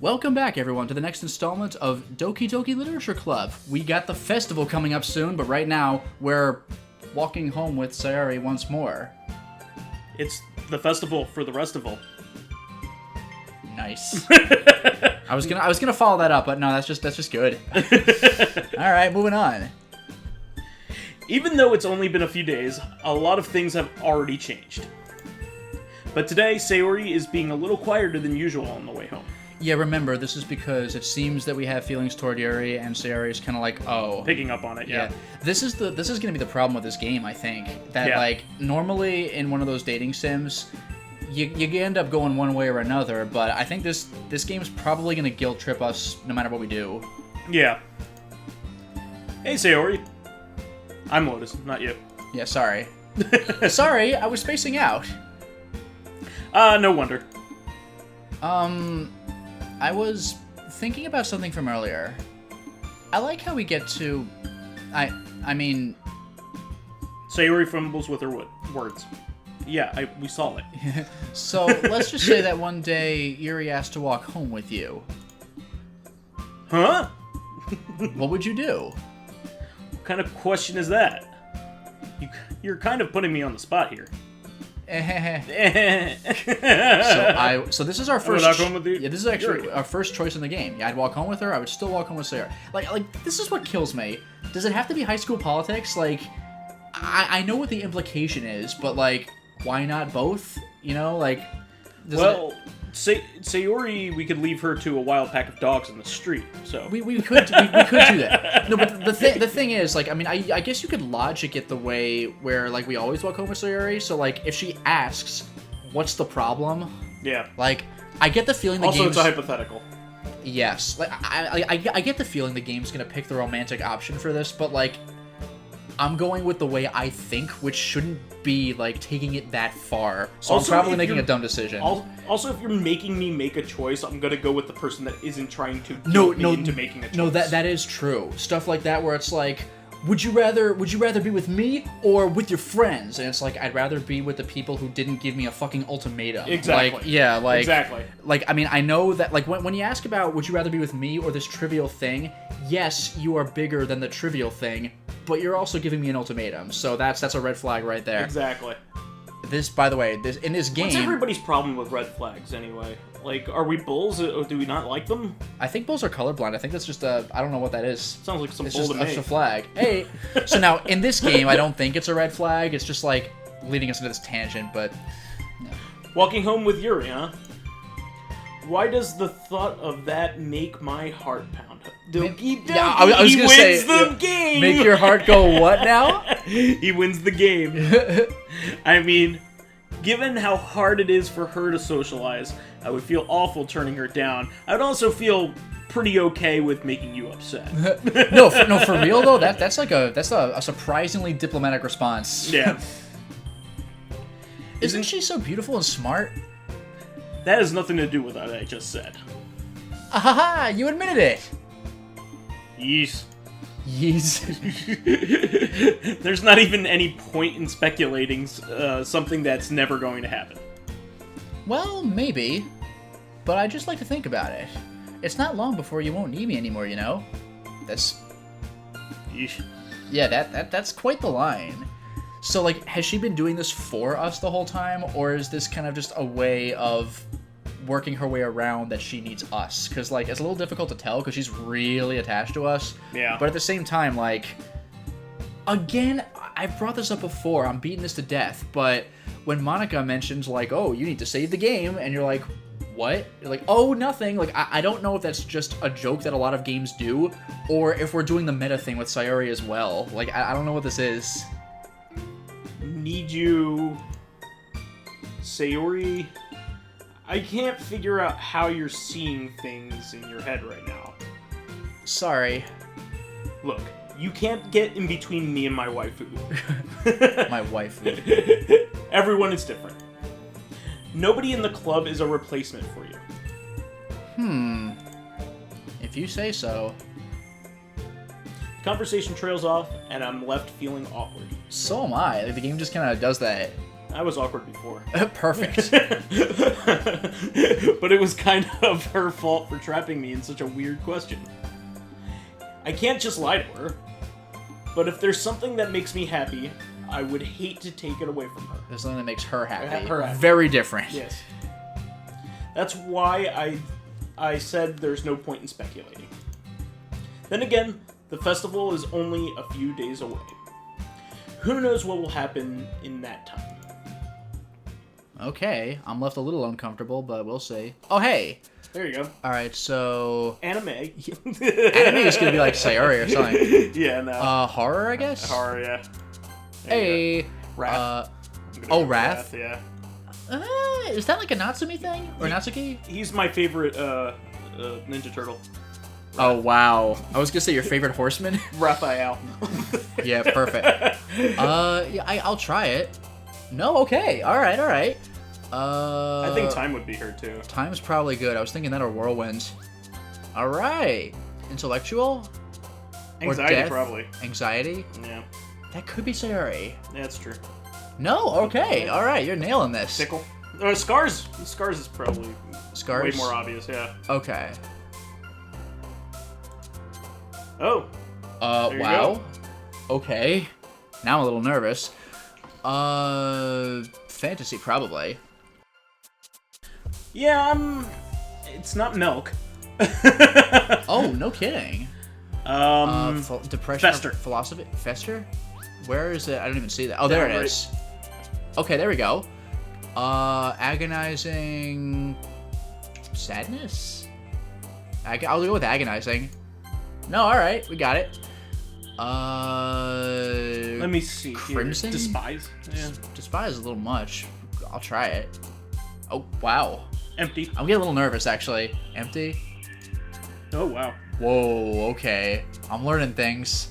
Welcome back, everyone, to the next installment of Doki Doki Literature Club. We got the festival coming up soon, but right now we're walking home with Sayori once more. It's the festival for the rest of all. Nice. I was gonna follow that up, but no, that's just good. All right, moving on. Even though it's only been a few days, a lot of things have already changed. But today, Sayori is being a little quieter than usual on the way home. Yeah, remember, this is because it seems that we have feelings toward Yuri, and Sayori is kind of like, oh. Picking up on it, yeah. This is gonna be the problem with this game, I think. That, like, normally in one of those dating sims, you end up going one way or another, but I think this game's probably gonna guilt trip us no matter what we do. Yeah. Hey, Sayori. I'm Lotus, not you. Yeah, sorry. Sorry, I was spacing out. No wonder. I was thinking about something from earlier. I like how we get to... I mean... Sayori fumbles with her words. Yeah, we saw it. So, let's just say that one day, Yuri asked to walk home with you. Huh? What would you do? What kind of question is that? You're kind of putting me on the spot here. So this is our first. I would walk home with you? Yeah, this is actually our first choice in the game. Yeah, I'd walk home with her. I would still walk home with Sarah. Like this is what kills me. Does it have to be high school politics? Like, I know what the implication is, but like, why not both? You know, like. Well, Sayori, we could leave her to a wild pack of dogs in the street. So we could do that. No, but the thing is, like, I mean, I guess you could logic it the way where like we always walk home with Sayori. So like, if she asks, "What's the problem?" Yeah. Like, I get the feeling the also game's... it's a hypothetical. Yes, like I get the feeling the game's gonna pick the romantic option for this, but like, I'm going with the way I think, which shouldn't be like taking it that far. So also, I'm probably making a dumb decision. Also, if you're making me make a choice, I'm gonna go with the person that isn't trying to guilt me into making a choice. No, that is true. Stuff like that where it's like, would you rather be with me or with your friends? And it's like, I'd rather be with the people who didn't give me a fucking ultimatum. Exactly. Like, yeah, like exactly. Like, I mean, I know that like when you ask about would you rather be with me or this trivial thing, yes, you are bigger than the trivial thing, but you're also giving me an ultimatum. So that's a red flag right there. Exactly. This, by the way, in this game... What's everybody's problem with red flags, anyway? Like, are we bulls, or do we not like them? I think bulls are colorblind. I think that's just I don't know what that is. Sounds like some it's bull just, to me. It's a flag. Hey! So now, in this game, I don't think it's a red flag. It's just, like, leading us into this tangent, but... No. Walking home with Yuri, huh? Why does the thought of that make my heart pound? Doki Doki, yeah, I was gonna wins the game! Make your heart go what now? He wins the game. I mean, given how hard it is for her to socialize, I would feel awful turning her down. I would also feel pretty okay with making you upset. No, for real though, that's a surprisingly diplomatic response. Yeah. Isn't she so beautiful and smart? That has nothing to do with what I just said. Ahaha, you admitted it! Yeesh. Yeez. There's not even any point in speculating something that's never going to happen. Well, maybe. But I just like to think about it. It's not long before you won't need me anymore, you know? That's... Yeesh. Yeah, that's quite the line. So, like, has she been doing this for us the whole time? Or is this kind of just a way of working her way around that she needs us? Because, like, it's a little difficult to tell because she's really attached to us. Yeah. But at the same time, like, again, I've brought this up before. I'm beating this to death. But when Monica mentions, like, oh, you need to save the game, and you're like, what? You're like, oh, nothing. Like, I don't know if that's just a joke that a lot of games do, or if we're doing the meta thing with Sayori as well. Like, I don't know what this is. Need you... Sayori... I can't figure out how you're seeing things in your head right now. Sorry. Look, you can't get in between me and my waifu. My waifu. Everyone is different. Nobody in the club is a replacement for you. If you say so. The conversation trails off, and I'm left feeling awkward. So am I. Like, the game just kind of does that. I was awkward before. Perfect. But it was kind of her fault for trapping me in such a weird question. I can't just lie to her. But if there's something that makes me happy, I would hate to take it away from her. There's something that makes her happy. Her happy. Very different. Yes. That's why I said there's no point in speculating. Then again, the festival is only a few days away. Who knows what will happen in that time? Okay, I'm left a little uncomfortable, but we'll see. Oh, hey! There you go. Alright, so... Anime. Anime is gonna be like Sayori or something. Yeah, no. Horror, I guess? Horror, yeah. Hey! Wrath. Wrath? Yeah. Is that like a Natsumi thing? Or Natsuki? He's my favorite Ninja Turtle. Oh, wow. I was gonna say your favorite horseman? Raphael. Yeah, perfect. Yeah, I'll try it. No, okay. Alright. I think Time would be her, too. Time's probably good. I was thinking that or Whirlwind. Alright. Intellectual? Anxiety, or death? probably. Anxiety? Yeah. That could be Sayori. Yeah, that's true. No, okay. Alright, you're nailing this. Sickle. Scars. Scars is probably Scars? way more obvious, yeah. Okay. Oh. There you wow. go. Okay. Now I'm a little nervous. Fantasy, probably. Yeah, it's not milk. Oh, no kidding. Depression. Fester. Philosophy. Fester? Where is it? I don't even see that. Oh, there it is. Okay, there we go. Agonizing... Sadness? I'll go with agonizing. No, alright, we got it. Let me see. Crimson? Here. Despise. Yeah. Despise is a little much. I'll try it. Oh, wow. Empty. I'm getting a little nervous, actually. Empty? Oh, wow. Whoa, okay. I'm learning things.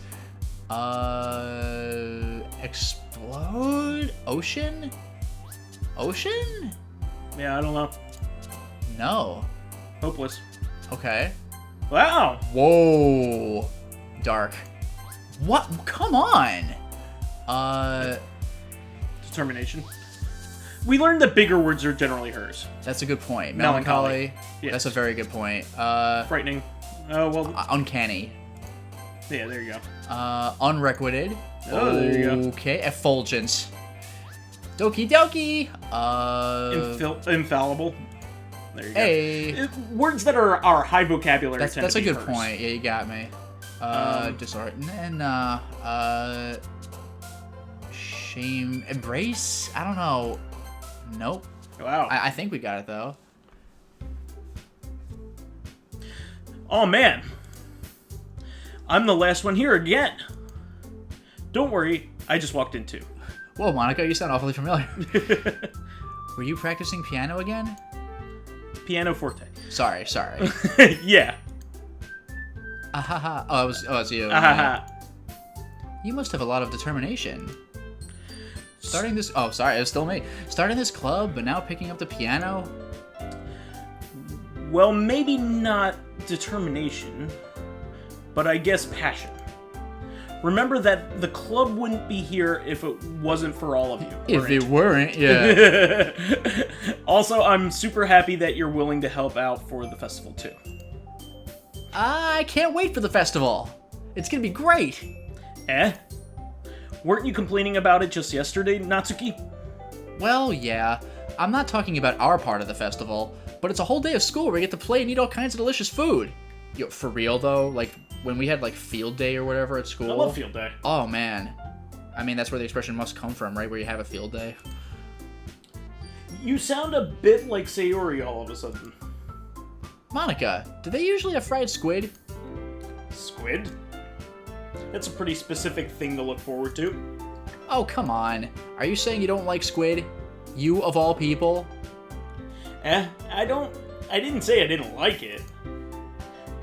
Explode? Ocean? Ocean? Yeah, I don't know. No. Hopeless. Okay. Wow. Whoa. Dark. What? Come on. Determination. We learned that bigger words are generally hers. That's a good point. Melancholy. Yes. That's a very good point. Frightening. Oh, well. Uncanny. Yeah, there you go. Unrequited. Oh, there you go. Okay. Effulgence. Doki Doki. Infallible. There you go. Hey. Words that are high vocabulary. That's a good hers. point. Yeah, you got me. Dishearten and shame, embrace. I don't know. Nope. Wow. I think we got it though. Oh man, I'm the last one here again. Don't worry, I just walked in too. Whoa, Monica, you sound awfully familiar. Were you practicing piano again? Piano forte. Sorry. Yeah. Ahaha. Oh, it's you. Ahaha. You must have a lot of determination. Starting this... Oh, sorry, it was still me. Starting this club, but now picking up the piano? Well, maybe not determination, but I guess passion. Remember that the club wouldn't be here if it wasn't for all of you. If it weren't, yeah. Also, I'm super happy that you're willing to help out for the festival, too. I can't wait for the festival. It's gonna be great. Eh? Weren't you complaining about it just yesterday, Natsuki? Well, yeah. I'm not talking about our part of the festival, but it's a whole day of school where we get to play and eat all kinds of delicious food. Yo, for real, though, like, when we had, like, field day or whatever at school... I love field day. Oh, man. I mean, that's where the expression must come from, right? Where you have a field day. You sound a bit like Sayori all of a sudden. Monica, do they usually have fried squid? Squid? That's a pretty specific thing to look forward to. Oh, come on. Are you saying you don't like squid? You, of all people? I didn't say I didn't like it.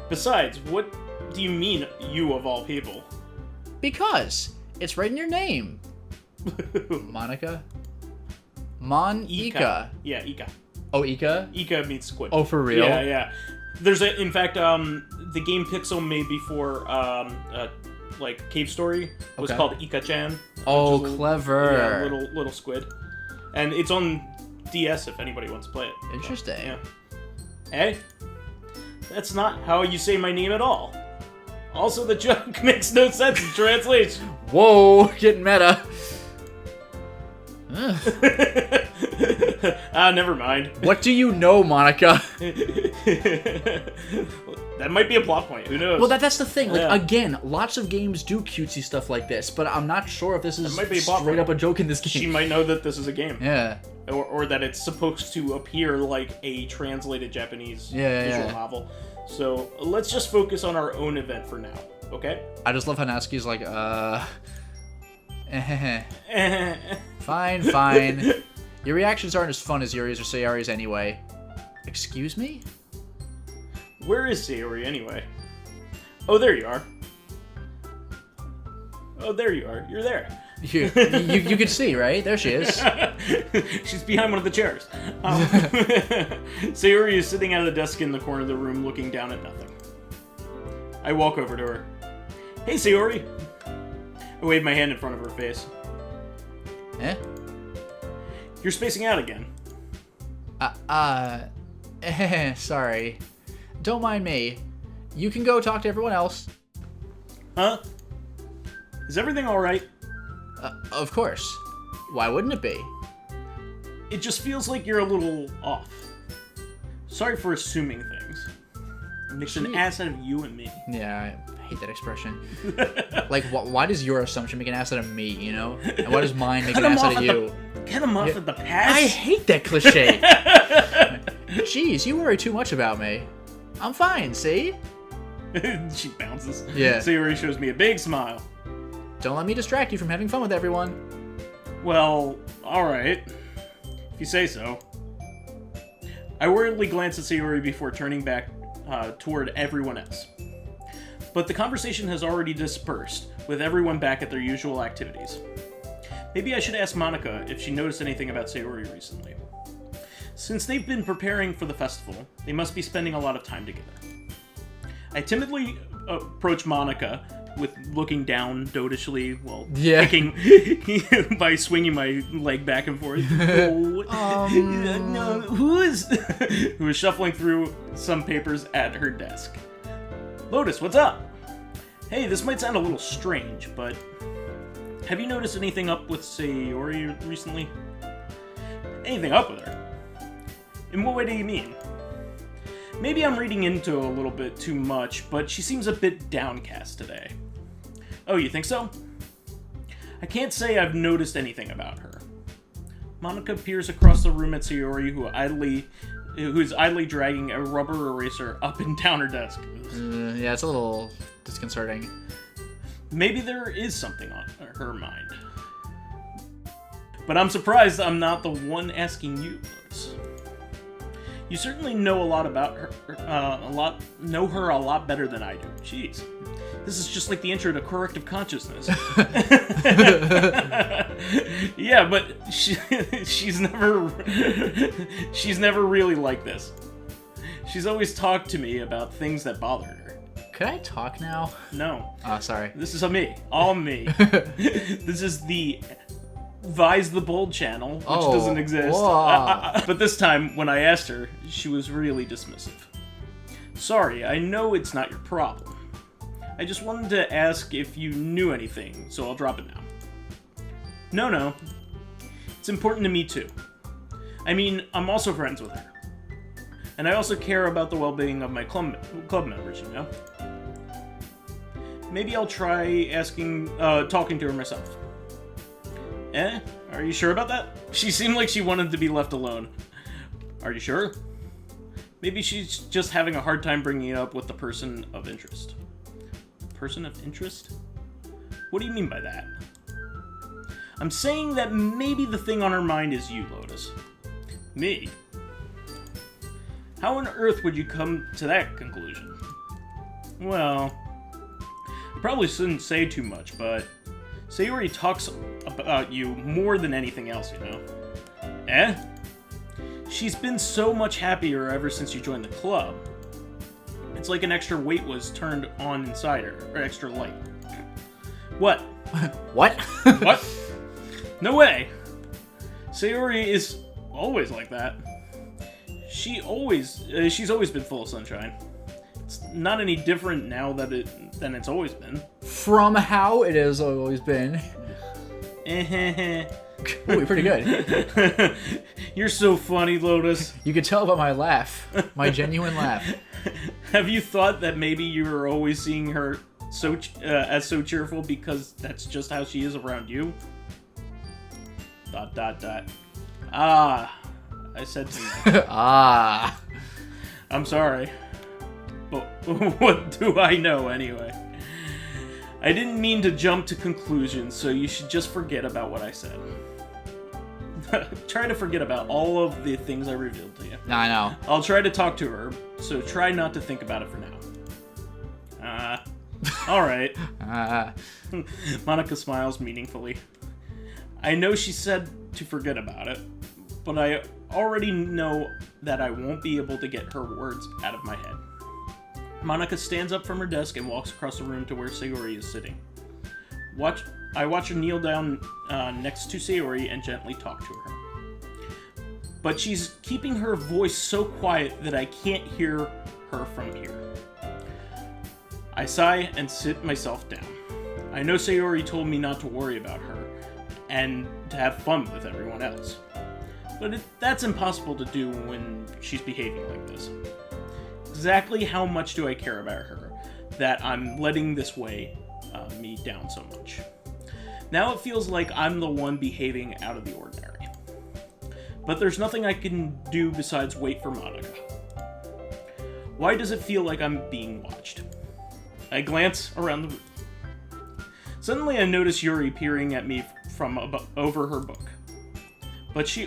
Besides, what do you mean, you of all people? Because it's right in your name. Monica? Ika. Yeah, Ika. Oh, Ika? Ika means squid. Oh, for real? Yeah. There's in fact, the game Pixel made before, like, Cave Story was called Ika-chan. Oh, clever. Little squid. And it's on DS if anybody wants to play it. Interesting. Yeah. Hey, that's not how you say my name at all. Also, the joke makes no sense in translation. Whoa, getting meta. Never mind. What do you know, Monica? That might be a plot point. Who knows? Well, that's the thing. Like, Yeah. again, lots of games do cutesy stuff like this, but I'm not sure if this is might be a plot straight point. up a joke in this game. She might know that this is a game. Yeah. Or that it's supposed to appear like a translated Japanese visual novel. So let's just focus on our own event for now, okay? I just love how Natsuki's like, fine. Your reactions aren't as fun as Yuri's or Sayori's anyway. Excuse me? Where is Sayori anyway? Oh, there you are. Oh, there you are. You're there. You can see, right? There she is. She's behind one of the chairs. Sayori is sitting at a desk in the corner of the room looking down at nothing. I walk over to her. Hey, Sayori. I wave my hand in front of her face. Eh? You're spacing out again. Sorry. Don't mind me. You can go talk to everyone else. Huh? Is everything alright? Of course. Why wouldn't it be? It just feels like you're a little off. Sorry for assuming things. It makes an ass out of you and me. Yeah, I hate that expression. Like, why does your assumption make an ass out of me, you know? And why does mine make an ass out of you? Get him off at the pass. I hate that cliche. Jeez, you worry too much about me. I'm fine, see? She bounces. Yeah. Sayori shows me a big smile. Don't let me distract you from having fun with everyone. Well, alright. If you say so. I worriedly glance at Sayori before turning back toward everyone else. But the conversation has already dispersed, with everyone back at their usual activities. Maybe I should ask Monica if she noticed anything about Sayori recently. Since they've been preparing for the festival, they must be spending a lot of time together. I timidly approach Monica with looking down dotishly while kicking by swinging my leg back and forth. No, who is shuffling through some papers at her desk. Lotus, what's up? Hey, this might sound a little strange, but have you noticed anything up with Sayori recently? Anything up with her? In what way do you mean? Maybe I'm reading into a little bit too much, but she seems a bit downcast today. Oh, you think so? I can't say I've noticed anything about her. Monica peers across the room at Sayori, who is idly dragging a rubber eraser up and down her desk. Yeah, it's a little disconcerting. Maybe there is something on her mind. But I'm surprised I'm not the one asking you, Lotus. You certainly know a lot about her, know her a lot better than I do. Jeez. This is just like the intro to Corrective Consciousness. Yeah, but she's never really like this. She's always talked to me about things that bothered her. Could I talk now? No. Oh, sorry. This is me. All me. This is the vysethebold channel, which doesn't exist. But this time, when I asked her, she was really dismissive. Sorry, I know it's not your problem. I just wanted to ask if you knew anything, so I'll drop it now. No. It's important to me too. I mean, I'm also friends with her. And I also care about the well-being of my club members, you know? Maybe I'll try talking to her myself. Eh? Are you sure about that? She seemed like she wanted to be left alone. Are you sure? Maybe she's just having a hard time bringing it up with the person of interest. Person of interest? What do you mean by that? I'm saying that maybe the thing on her mind is you, Lotus. Me? How on earth would you come to that conclusion? Well, I probably shouldn't say too much, but Sayori talks about you more than anything else, you know? Eh? She's been so much happier ever since you joined the club. It's like an extra weight was turned on inside her, or extra light. What? What? What? No way! Sayori is always like that. She's always been full of sunshine. It's not any different now than it's always been. From how it has always been. Ooh, pretty good. You're so funny, Lotus. You could tell by my laugh. My genuine laugh. Have you thought that maybe you were always seeing her as so cheerful because that's just how she is around you? ... Ah, I said too much. Ah. I'm sorry. But what do I know anyway? I didn't mean to jump to conclusions, so you should just forget about what I said. Try to forget about all of the things I revealed to you. I know. I'll try to talk to her, so try not to think about it for now. Alright. Monica smiles meaningfully. I know she said to forget about it, but I already know that I won't be able to get her words out of my head. Monica stands up from her desk and walks across the room to where Sayori is sitting. I watch her kneel down next to Sayori and gently talk to her. But she's keeping her voice so quiet that I can't hear her from here. I sigh and sit myself down. I know Sayori told me not to worry about her and to have fun with everyone else. But that's impossible to do when she's behaving like this. Exactly how much do I care about her that I'm letting this weigh me down so much? Now it feels like I'm the one behaving out of the ordinary. But there's nothing I can do besides wait for Monica. Why does it feel like I'm being watched? I glance around the room. Suddenly I notice Yuri peering at me from over her book. But she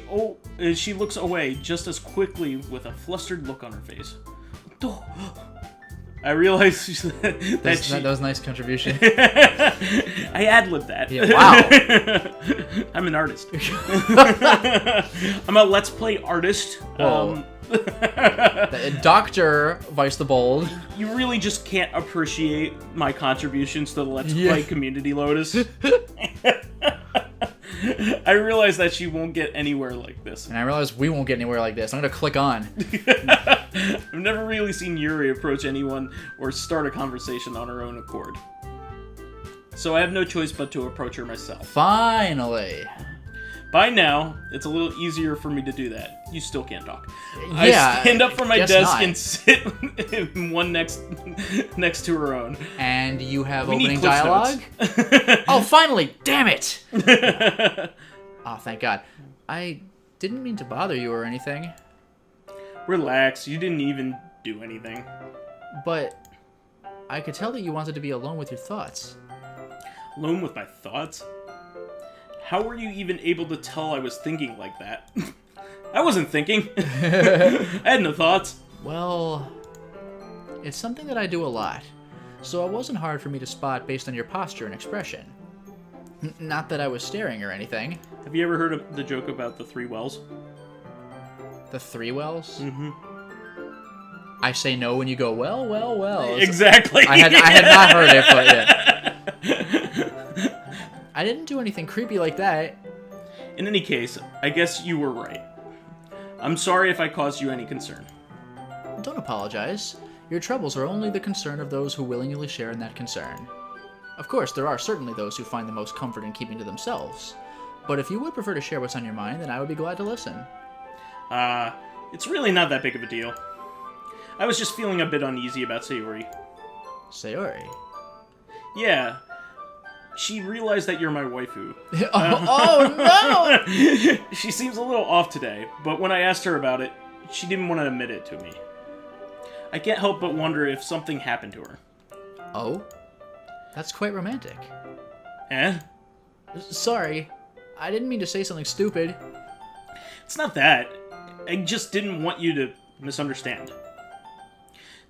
looks away just as quickly with a flustered look on her face. I realize that was a nice contribution. I ad-libbed that. Yeah, wow. I'm an artist. I'm a Let's Play artist. Dr. Vysethebold. You really just can't appreciate my contributions to the Let's Play community, Lotus. I realize that she won't get anywhere like this. And I realize we won't get anywhere like this. I'm gonna click on. I've never really seen Yuri approach anyone or start a conversation on her own accord. So I have no choice but to approach her myself. Finally. By now, it's a little easier for me to do that. You still can't talk. Yeah, I stand up from my desk not. and sit in one next to her own. And you have We need opening Cliff dialogue? Oh, finally! Damn it! Oh, thank God. I didn't mean to bother you or anything. Relax, you didn't even do anything. But I could tell that you wanted to be alone with your thoughts. Alone with my thoughts? How were you even able to tell I was thinking like that? I wasn't thinking. I had no thoughts. Well, it's something that I do a lot, so it wasn't hard for me to spot based on your posture and expression. Not that I was staring or anything. Have you ever heard of the joke about the three wells? The three wells? Mm-hmm. I say no when you go, well, well, well. Exactly. I had not heard it, but yeah. I didn't do anything creepy like that. In any case, I guess you were right. I'm sorry if I caused you any concern. Don't apologize. Your troubles are only the concern of those who willingly share in that concern. Of course, there are certainly those who find the most comfort in keeping to themselves. But if you would prefer to share what's on your mind, then I would be glad to listen. It's really not that big of a deal. I was just feeling a bit uneasy about Sayori. Sayori? Yeah. She realized that you're my waifu. Oh no! She seems a little off today, but when I asked her about it, she didn't want to admit it to me. I can't help but wonder if something happened to her. Oh? That's quite romantic. Eh? Sorry. I didn't mean to say something stupid. It's not that. I just didn't want you to misunderstand.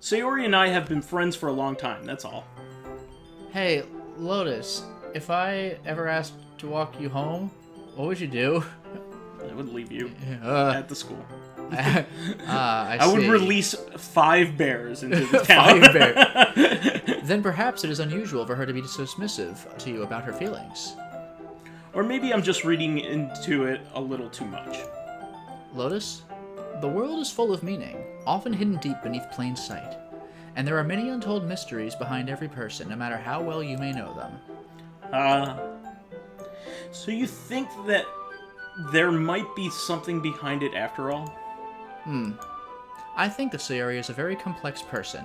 Sayori and I have been friends for a long time, that's all. Hey, Lotus, if I ever asked to walk you home, what would you do? I would leave you at the school. I would see. release 5 bears into the town. 5 bears. Then perhaps it is unusual for her to be so submissive to you about her feelings. Or maybe I'm just reading into it a little too much. Lotus, the world is full of meaning, often hidden deep beneath plain sight. And there are many untold mysteries behind every person, no matter how well you may know them. So you think that there might be something behind it after all? I think that Sayori is a very complex person.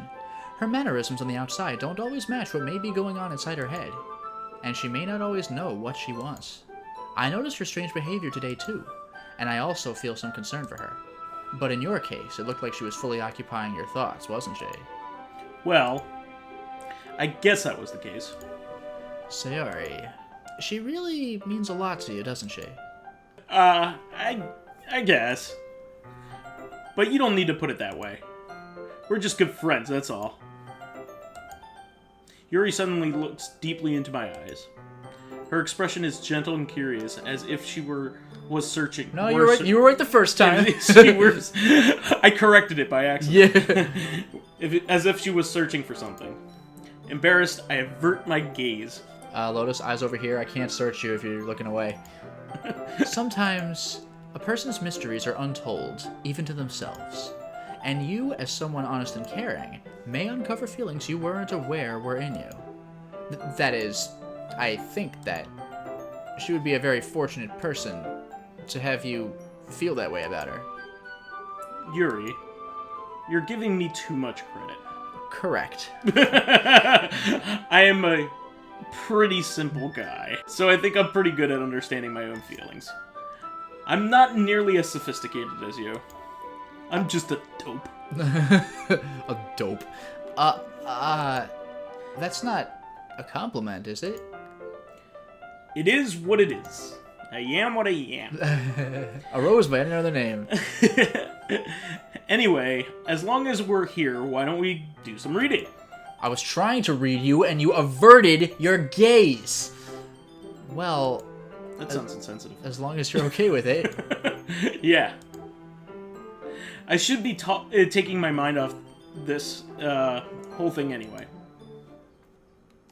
Her mannerisms on the outside don't always match what may be going on inside her head. And she may not always know what she wants. I noticed her strange behavior today too, and I also feel some concern for her. But in your case, it looked like she was fully occupying your thoughts, wasn't she? Well, I guess that was the case. Sayori, she really means a lot to you, doesn't she? I guess. But you don't need to put it that way. We're just good friends, that's all. Yuri suddenly looks deeply into my eyes. Her expression is gentle and curious, as if she was searching. No, you were right the first time. I corrected it by accident. Yeah. As if she was searching for something. Embarrassed, I avert my gaze. Lotus, eyes over here. I can't search you if you're looking away. Sometimes a person's mysteries are untold, even to themselves. And you, as someone honest and caring, may uncover feelings you weren't aware were in you. That is, I think that she would be a very fortunate person to have you feel that way about her. Yuri, you're giving me too much credit. Correct. I am a pretty simple guy, so I think I'm pretty good at understanding my own feelings. I'm not nearly as sophisticated as you. I'm just a dope. A dope. That's not a compliment, is it? It is what it is. I am what I am. A rose by any other name. Anyway, as long as we're here, why don't we do some reading? I was trying to read you, and you averted your gaze. Well... That sounds insensitive. As long as you're okay with it. Yeah. I should be taking my mind off this whole thing anyway.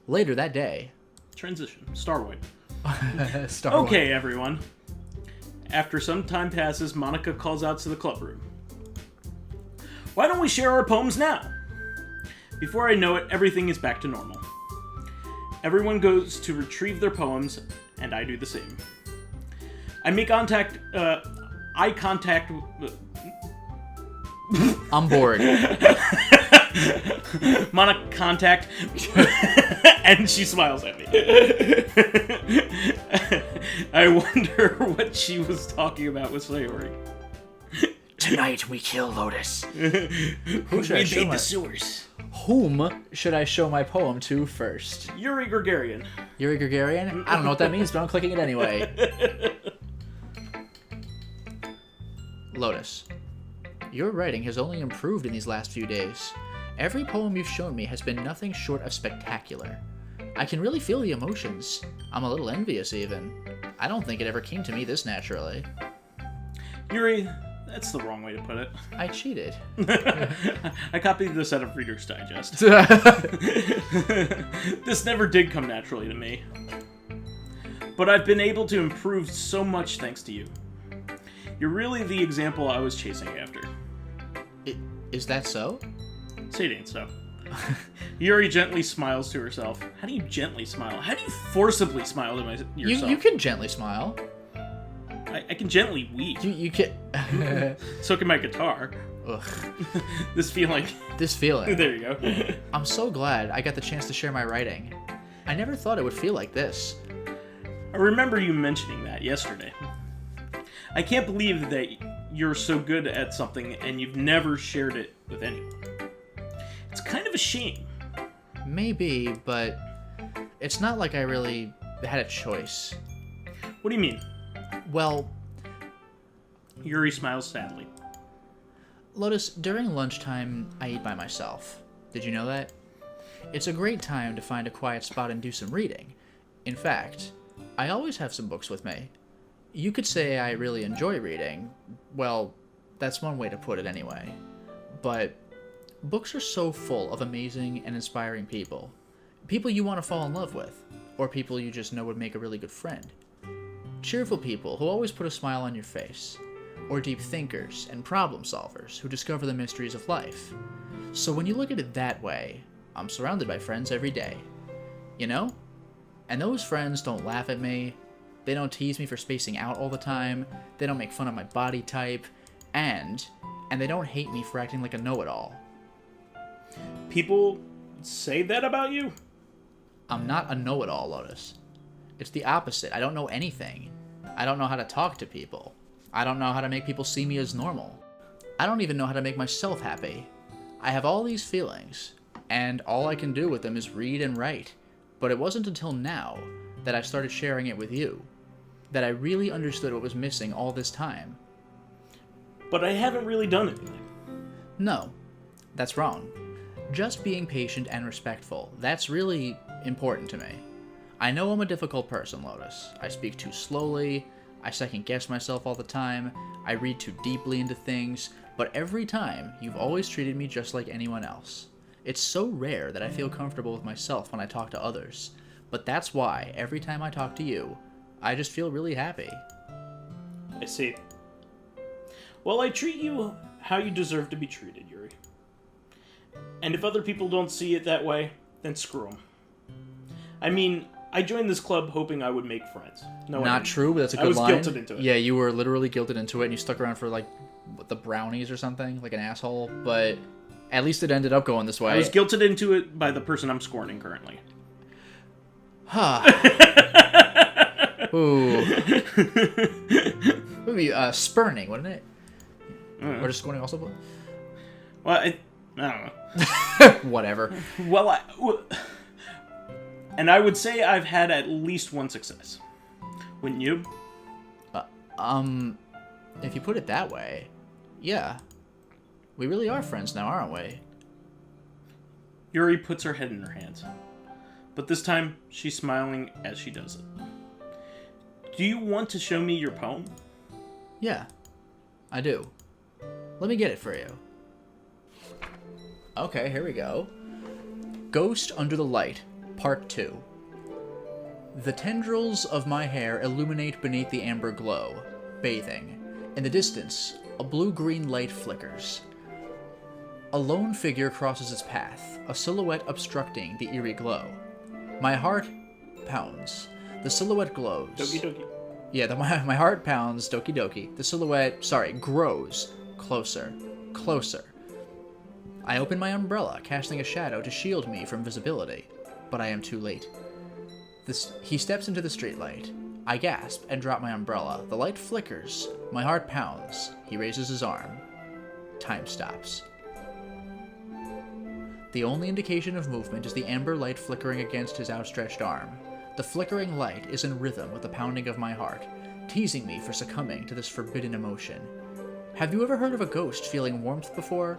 Later that day. Transition. Starwipe. Starwipe. Okay, everyone. After some time passes, Monica calls out to the clubroom. Why don't we share our poems now? Before I know it, everything is back to normal. Everyone goes to retrieve their poems, and I do the same. I make eye contact. I'm bored. Monica contact, and she smiles at me. I wonder what she was talking about with Sayori. Tonight we kill Lotus. Who should I show the sewers? Whom should I show my poem to first? Yuri Gregorian. Yuri Gregorian? I don't know what that means, but I'm clicking it anyway. Lotus, your writing has only improved in these last few days. Every poem you've shown me has been nothing short of spectacular. I can really feel the emotions. I'm a little envious, even. I don't think it ever came to me this naturally. Yuri, that's the wrong way to put it. I cheated. I copied this out of Reader's Digest. This never did come naturally to me. But I've been able to improve so much thanks to you. You're really the example I was chasing after. Is that so? Say it ain't so. Yuri gently smiles to herself. How do you gently smile? How do you forcibly smile to yourself? You can gently smile. I can gently weep. You can... So can my guitar. Ugh. This feeling. This feeling. There you go. I'm so glad I got the chance to share my writing. I never thought it would feel like this. I remember you mentioning that yesterday. I can't believe that you're so good at something and you've never shared it with anyone. It's kind of a shame. Maybe, but it's not like I really had a choice. What do you mean? Well... Yuri smiles sadly. Lotus, during lunchtime, I eat by myself. Did you know that? It's a great time to find a quiet spot and do some reading. In fact, I always have some books with me. You could say I really enjoy reading. Well, that's one way to put it anyway. But books are so full of amazing and inspiring people. People you want to fall in love with, or people you just know would make a really good friend. cheerful people who always put a smile on your face, or deep thinkers and problem solvers who discover the mysteries of life. So when you look at it that way, I'm surrounded by friends every day. You know? And those friends don't laugh at me, they don't tease me for spacing out all the time, they don't make fun of my body type, and they don't hate me for acting like a know-it-all. People say that about you? I'm not a know-it-all, Lotus. It's the opposite. I don't know anything. I don't know how to talk to people. I don't know how to make people see me as normal. I don't even know how to make myself happy. I have all these feelings, and all I can do with them is read and write. But it wasn't until now that I started sharing it with you that I really understood what was missing all this time. But I haven't really done anything. No, that's wrong. Just being patient and respectful, that's really important to me. I know I'm a difficult person, Lotus. I speak too slowly, I second-guess myself all the time, I read too deeply into things, but every time, you've always treated me just like anyone else. It's so rare that I feel comfortable with myself when I talk to others, but that's why, every time I talk to you, I just feel really happy. I see. Well, I treat you how you deserve to be treated, Yuri. And if other people don't see it that way, then screw them. I mean, I joined this club hoping I would make friends. No, Not true, but that's a good line. I was guilted into it. Yeah, you were literally guilted into it, and you stuck around for, like, the brownies or something, like an asshole, but at least it ended up going this way. I was guilted into it by the person I'm scorning currently. Huh. Ooh. It would be spurning, wouldn't it? Or just scorning also? Well, I don't know. Whatever. Well, and I would say I've had at least one success. Wouldn't you? If you put it that way, yeah. We really are friends now, aren't we? Yuri puts her head in her hands. But this time, she's smiling as she does it. Do you want to show me your poem? Yeah, I do. Let me get it for you. Okay, here we go. Ghost Under the Light, Part 2. The tendrils of my hair illuminate beneath the amber glow, bathing. In the distance, a blue-green light flickers. A lone figure crosses its path, a silhouette obstructing the eerie glow. My heart pounds. The silhouette glows. Doki Doki. Yeah, my heart pounds, Doki Doki. The silhouette, grows. Closer. Closer. I open my umbrella, casting a shadow to shield me from visibility. But I am too late. He steps into the streetlight. I gasp and drop my umbrella. The light flickers. My heart pounds. He raises his arm. Time stops. The only indication of movement is the amber light flickering against his outstretched arm. The flickering light is in rhythm with the pounding of my heart, teasing me for succumbing to this forbidden emotion. Have you ever heard of a ghost feeling warmth before?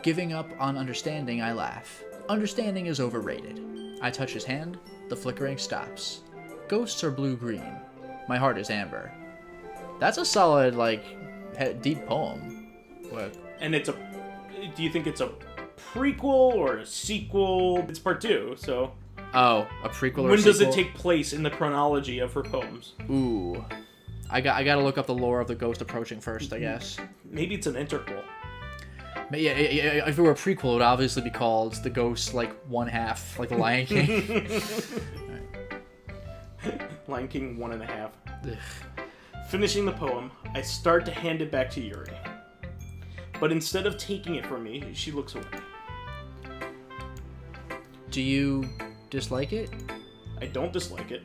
Giving up on understanding, I laugh. Understanding is overrated. I touch his hand, the flickering stops. Ghosts are blue-green. My heart is amber. That's a solid, deep poem. What? And do you think it's a prequel or a sequel? It's part 2, so... Oh, a prequel or a sequel? When does it take place in the chronology of her poems? Ooh. I gotta look up the lore of the ghost approaching first, I guess. Maybe it's an interval. Yeah, if it were a prequel, it would obviously be called The Ghost, 1/2, like The Lion King. Lion King 1.5. Finishing the poem, I start to hand it back to Yuri. But instead of taking it from me, she looks away. Do you dislike it? I don't dislike it.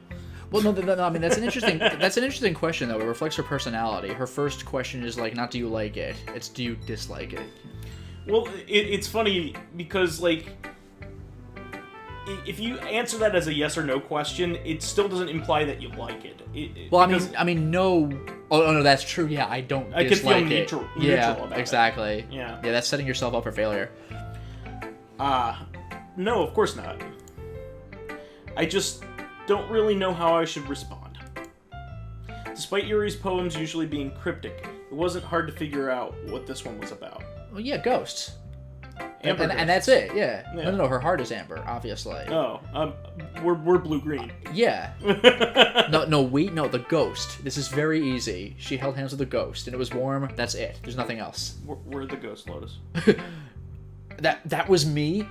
Well, no, I mean, that's an interesting question, though. It reflects her personality. Her first question is, not do you like it? It's do you dislike it? Well, it's funny because, if you answer that as a yes or no question, it still doesn't imply that you like it. I mean, no. Oh, no, that's true. Yeah, I don't dislike it. I could feel neutral about exactly. it. Yeah. Yeah, that's setting yourself up for failure. No, of course not. I just don't really know how I should respond. Despite Yuri's poems usually being cryptic, it wasn't hard to figure out what this one was about. Well, yeah, ghosts. And that's it. Yeah. Yeah. No, her heart is amber, obviously. Oh, we're blue-green. Yeah. No, the ghost. This is very easy. She held hands with the ghost, and it was warm. That's it. There's nothing else. We're the ghost, Lotus. That was me.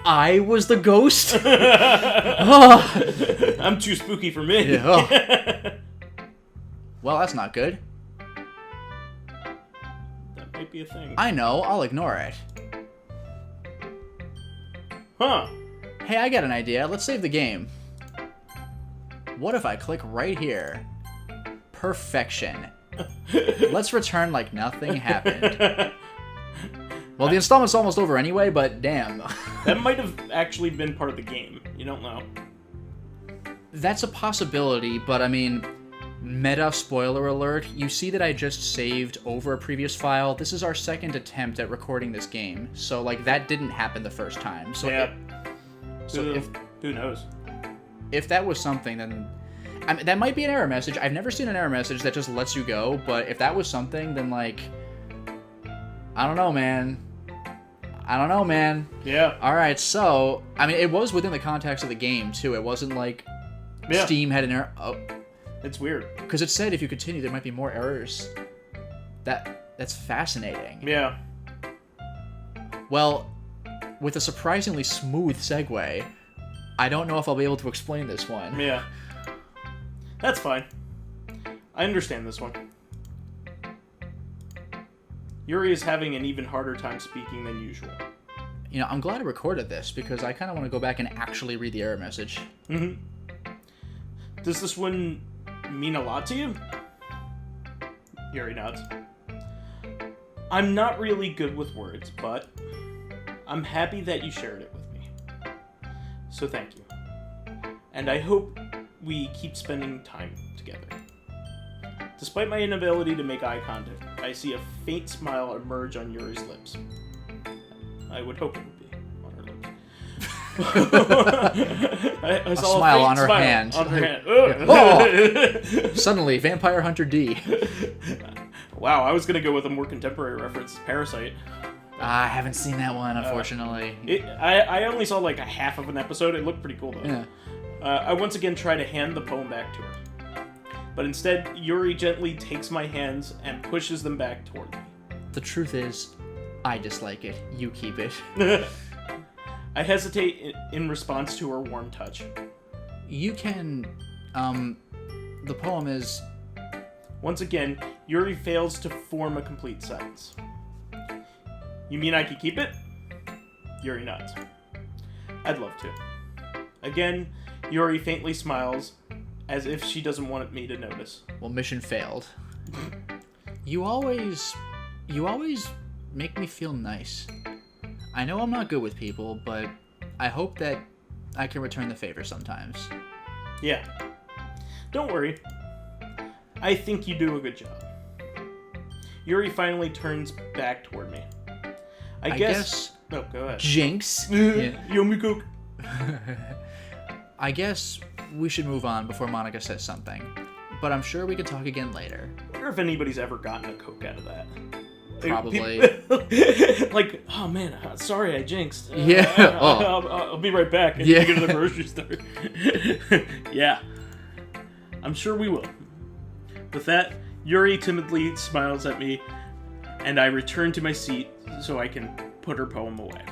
I was the ghost. Oh. I'm too spooky for me. Yeah, oh. Well, that's not good. That might be a thing. I know. I'll ignore it. Huh. Hey, I got an idea. Let's save the game. What if I click right here? Perfection. Let's return like nothing happened. Well, the installment's almost over anyway, but damn. That might have actually been part of the game. You don't know. That's a possibility, but I mean, meta spoiler alert, you see that I just saved over a previous file. This is our second attempt at recording this game, so like that didn't happen the first time. So yeah. Who knows? If that was something, then I mean, that might be an error message. I've never seen an error message that just lets you go, but if that was something, then like, I don't know, man. Yeah. Alright, so, I mean, it was within the context of the game, too. It wasn't like Steam had an error. Oh. It's weird. Because it said if you continue, there might be more errors. That's fascinating. Yeah. Well, with a surprisingly smooth segue, I don't know if I'll be able to explain this one. Yeah. That's fine. I understand this one. Yuri is having an even harder time speaking than usual. You know, I'm glad I recorded this because I kind of want to go back and actually read the error message. Mm-hmm. Does this one mean a lot to you? Yuri nods. I'm not really good with words, but I'm happy that you shared it with me. So thank you. And I hope we keep spending time together. Despite my inability to make eye contact, I see a faint smile emerge on Yuri's lips. I would hope it would be on her lips. I saw smile faint on her hand. On her hand. Oh! Suddenly, Vampire Hunter D. Wow, I was going to go with a more contemporary reference, Parasite. I haven't seen that one, unfortunately. I only saw like a half of an episode. It looked pretty cool, though. Yeah. I once again try to hand the poem back to her. But instead, Yuri gently takes my hands and pushes them back toward me. The truth is, I dislike it. You keep it. I hesitate in response to her warm touch. You can, the poem is... Once again, Yuri fails to form a complete sentence. You mean I could keep it? Yuri nods. I'd love to. Again, Yuri faintly smiles, as if she doesn't want me to notice. Well, mission failed. You always make me feel nice. I know I'm not good with people, but I hope that I can return the favor sometimes. Yeah. Don't worry. I think you do a good job. Yuri finally turns back toward me. I guess... Oh, go ahead. Jinx. Yeah. Yomiko. I guess we should move on before Monica says something. But I'm sure we could talk again later. I wonder if anybody's ever gotten a Coke out of that. Probably. Like, oh man, sorry I jinxed. Yeah. I'll be right back. And Yeah. go to the grocery store. Yeah. I'm sure we will. With that, Yuri timidly smiles at me, and I return to my seat so I can put her poem away.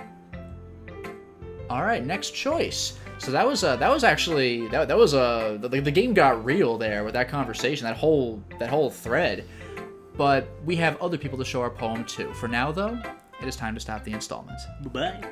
All right, next choice. So that was actually the game got real there with that conversation, that whole thread. But we have other people to show our poem to. For now, though, it is time to stop the installment. Bye-bye.